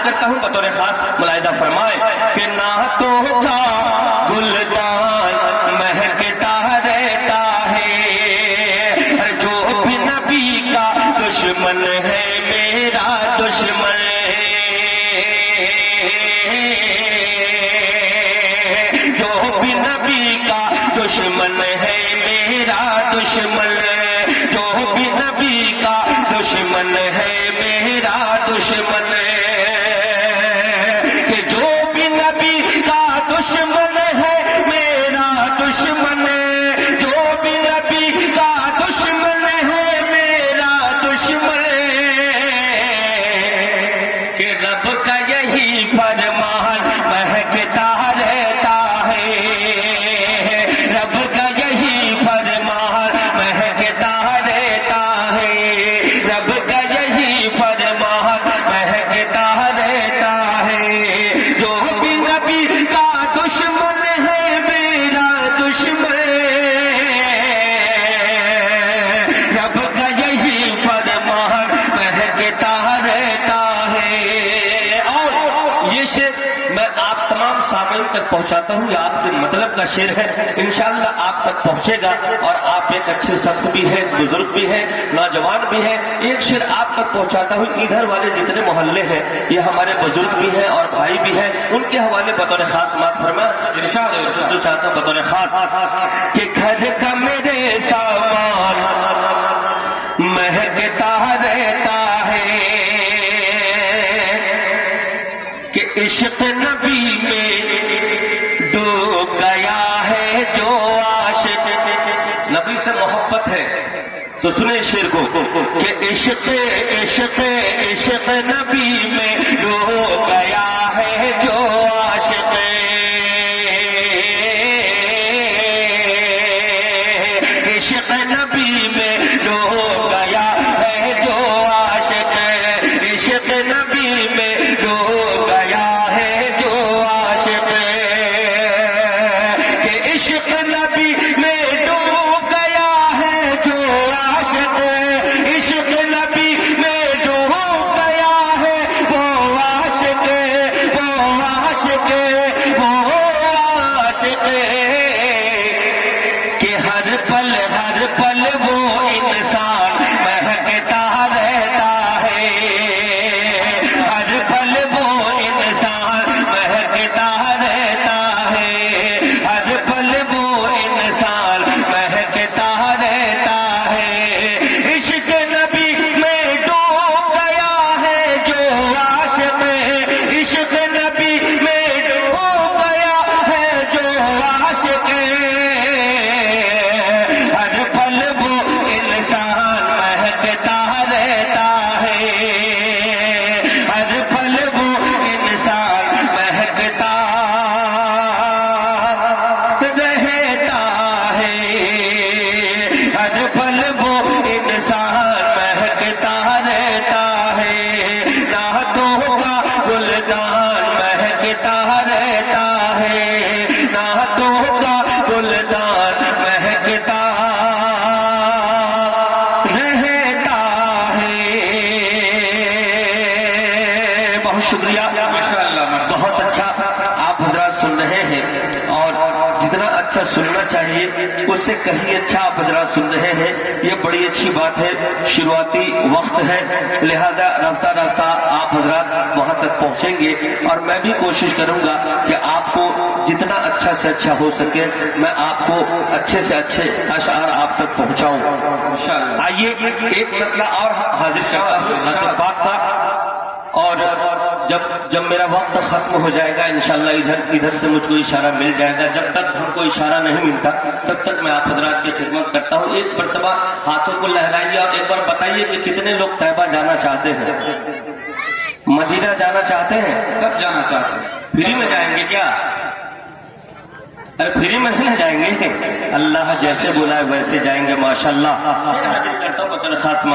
کرتا ہوں بطور خاص ملاحظہ فرمائے کہ نعتوں کا گلدان مہکتا رہتا ہے، جو بھی نبی کا دشمن ہے میرا دشمن ہے، جو بھی نبی کا دشمن ہے میرا دشمن ہے، جو بھی نبی کا دشمن ہے میرا دشمن ہے، کہ جو بھی نبی کا دشمن ہے میرا دشمن ہے، جو بھی نبی کا دشمن ہے میرا دشمن ہے، کہ رب کا یہی فرمان مہکتا رہتا ہے، رب کا یہی فرمان مہکتا رہتا ہے، رب کا یہی فرمان مہکتا رہتا ہے، جو بھی نبی کا دشمن ہے میرا دشمن ہے، رب کا یہی فرمان مہکتا رہتا ہے۔ اور یہ شعر میں آپ تمام سامعین تک پہنچاتا ہوں، یہ آپ کے مطلب کا شعر ہے، انشاءاللہ آپ تک پہنچے گا، اور آپ ایک اچھے شخص بھی ہے، بزرگ بھی ہے، نوجوان بھی ہے۔ ایک شعر آپ تک پہنچاتا ہوں، ادھر والے جتنے محلے ہیں یہ ہمارے بزرگ بھی ہیں اور بھائی بھی ہیں، ان کے حوالے بطور خاص بات فرما ارشاد جو چاہتا ہوں بطور خاص کہ گھر کا میرے سامان مہکتا رہتا ہے، کہ عشق نبی میں ڈوب گیا ہے جو عاشق، نبی سے محبت ہے تو سنیں شعر کو کہ عشق عشق عشق نبی میں ڈوب گیا ہے جو عاشق، عشق نبی میں ڈوب گیا ہے جو عاشق، عشق نبی میں ڈوب گیا ہے جو عاشق، کہ عشق نبی میں ڈوب گیا ہے جو عاشق، عشق نبی میں ڈوب گیا ہے وہ عاشق، وہ عاشق، وہ عاشق، کہ ہر پل وہ انسان مہکتا رہتا ہے، ہر پل وہ انسان مہکتا رہتا ہے، ہر پل وہ انسان مہکتا رہتا ہے، عشق نبی میں ڈوب گیا ہے جو عاشق، عشق نبی میں ڈوب گیا ہے جو عاشق، ہر پل وہ انسان مہکتا رہتا ہے، ہر پل وہ انسان مہکتا رہتا ہے، ہر پل وہ انسان مہکتا رہتا ہے، نعتوں کا گلدان مہکتا رہتا ہے، نعتوں کا گلدان مہکتا رہتا ہے۔ بہت شکریہ، بہت اچھا آپ حضرات سن رہے ہیں، اور جتنا اچھا سننا چاہیے اس سے کہیں اچھا آپ حضرات سن رہے ہیں، یہ بڑی اچھی بات ہے، شروعاتی وقت ہے، لہذا رفتہ رفتہ آپ حضرات وہاں تک پہنچیں گے، اور میں بھی کوشش کروں گا کہ آپ کو جتنا اچھا سے اچھا ہو سکے میں آپ کو اچھے سے اچھے اشعار آپ تک پہنچاؤں۔ آئیے ایک مطلع اور حاضر کرتا ہوں بات کا، اور جب میرا وقت ختم ہو جائے گا انشاءاللہ ادھر سے مجھ کو اشارہ مل جائے گا، جب تک ہم کو اشارہ نہیں ملتا تب تک میں آپ حضرات کی خدمت کرتا ہوں۔ ایک مرتبہ ہاتھوں کو لہرائیے اور ایک بار بتائیے کہ کتنے لوگ طیبہ جانا چاہتے ہیں، مدینہ جانا چاہتے ہیں؟ سب جانا چاہتے ہیں۔ فری میں جائیں گے کیا؟ ارے فری میں نہ جائیں گے، اللہ جیسے بلائے ویسے جائیں گے، ماشاءاللہ۔ کرتا ہوں خاص